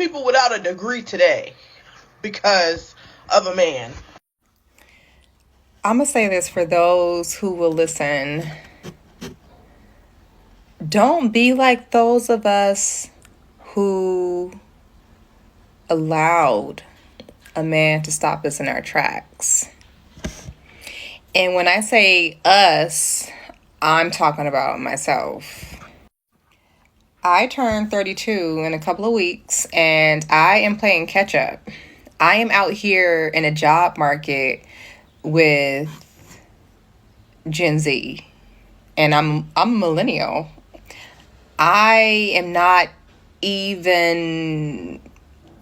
people without a degree today because of a man. I'm going to say this for those who will listen. Don't be like those of us who allowed a man to stop us in our tracks. And when I say us, I'm talking about myself. I turned 32 in a couple of weeks, and I am playing catch up. I am out here in a job market with Gen Z, and I'm a millennial. I am not even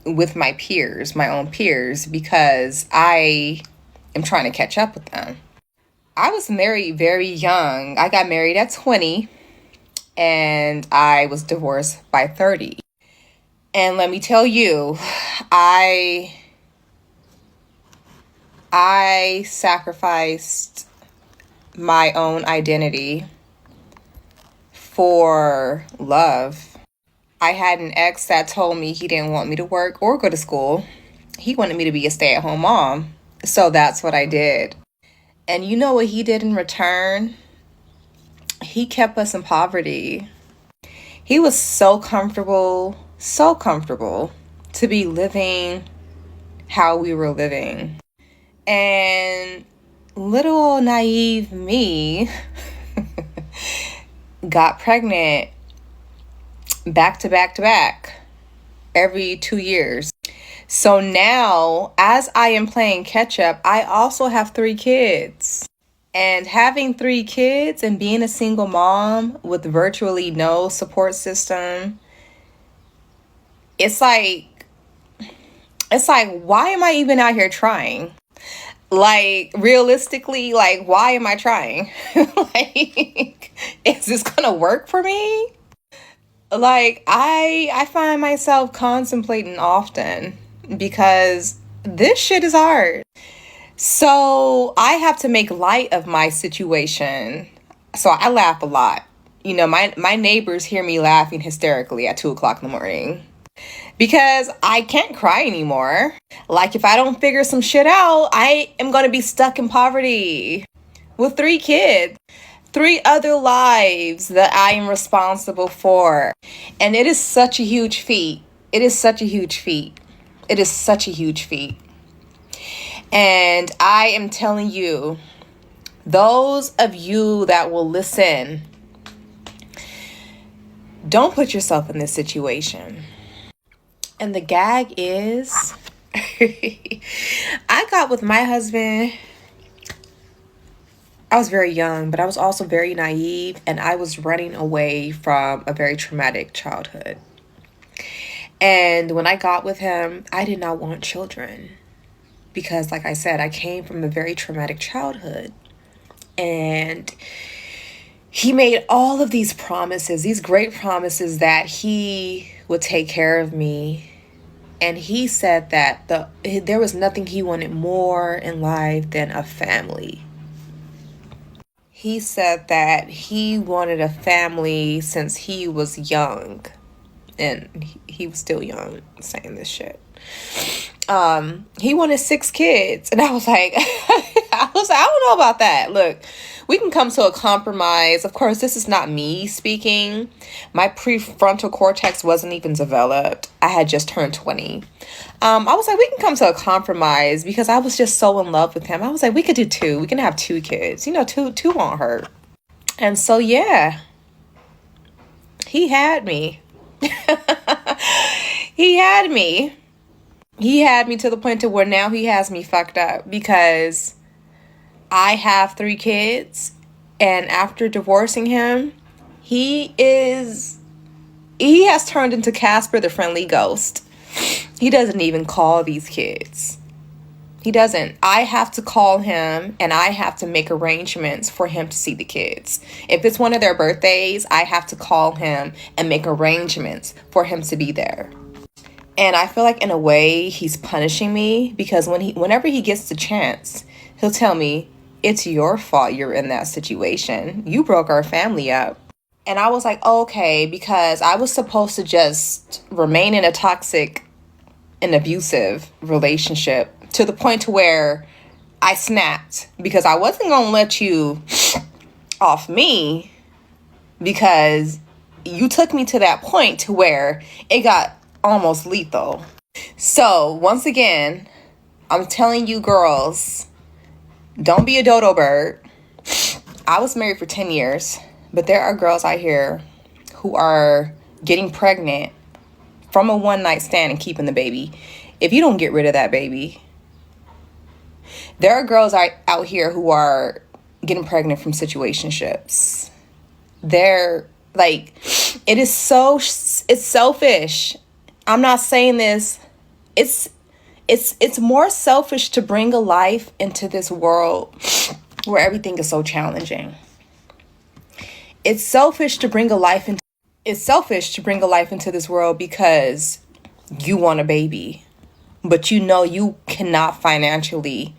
with my peers, my own peers, because I am trying to catch up with them. I was married very young. I got married at 20, and I was divorced by 30. And let me tell you, I sacrificed my own identity for love. I had an ex that told me he didn't want me to work or go to school. He wanted me to be a stay-at-home mom. So that's what I did. And you know what he did in return? He kept us in poverty. He was so comfortable to be living how we were living. And little naive me got pregnant back to back every 2 years. So now, as I am playing catch up, I also have 3 kids. And having 3 kids and being a single mom with virtually no support system, it's like, why am I even out here trying? Like, realistically, like, why am I trying? Like, is this gonna work for me? Like, I find myself contemplating often because this shit is hard. So I have to make light of my situation. So I laugh a lot. You know, my neighbors hear me laughing hysterically at 2:00 in the morning because I can't cry anymore. Like, if I don't figure some shit out, I am going to be stuck in poverty with 3 kids. 3 other lives that I am responsible for. And it is such a huge feat. It is such a huge feat. It is such a huge feat. And I am telling you, those of you that will listen, don't put yourself in this situation. And the gag is, I got with my husband. I was very young, but I was also very naive, and I was running away from a very traumatic childhood. And when I got with him, I did not want children because, like I said, I came from a very traumatic childhood. And he made all of these promises, these great promises that he would take care of me. And he said that there was nothing he wanted more in life than a family. He said that he wanted a family since he was young. And he was still young saying this shit. He wanted 6 kids. And I was like, I don't know about that. Look, we can come to a compromise. Of course, this is not me speaking. My prefrontal cortex wasn't even developed. I had just turned 20. I was like, we can come to a compromise because I was just so in love with him. I was like, we could do 2. We can have 2 kids. You know, two won't hurt. And so, yeah, he had me. He had me. He had me to the point to where now he has me fucked up because I have 3 kids, and after divorcing him, he has turned into Casper the Friendly Ghost. He doesn't even call these kids. He doesn't. I have to call him, and I have to make arrangements for him to see the kids. If it's one of their birthdays, I have to call him and make arrangements for him to be there. And I feel like in a way he's punishing me because whenever he gets the chance, he'll tell me, it's your fault you're in that situation. You broke our family up. And I was like, okay, because I was supposed to just remain in a toxic an abusive relationship to the point to where I snapped because I wasn't going to let you off me because you took me to that point to where it got almost lethal. So once again, I'm telling you girls, don't be a dodo bird. I was married for 10 years, but there are girls out here who are getting pregnant from a one-night stand and keeping the baby. If you don't get rid of that baby, there are girls out here who are getting pregnant from situationships. They're like, it's selfish. I'm not saying this. It's more selfish to bring a life into this world where everything is so challenging. It's selfish to bring a life into this world because you want a baby, but you know you cannot financially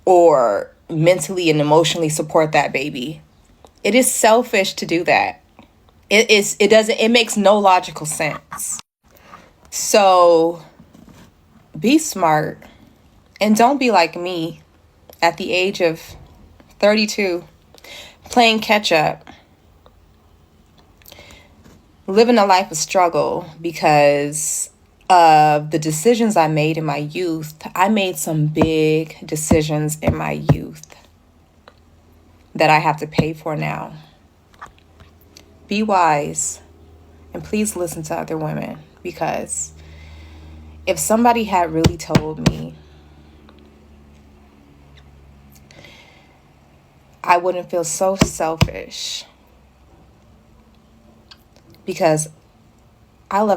or mentally and emotionally support that baby. It is selfish to do that. It makes no logical sense. So be smart and don't be like me at the age of 32 playing catch up, living a life of struggle because of the decisions I made in my youth. I made some big decisions in my youth that I have to pay for now. Be wise and please listen to other women, because if somebody had really told me, I wouldn't feel so selfish because I love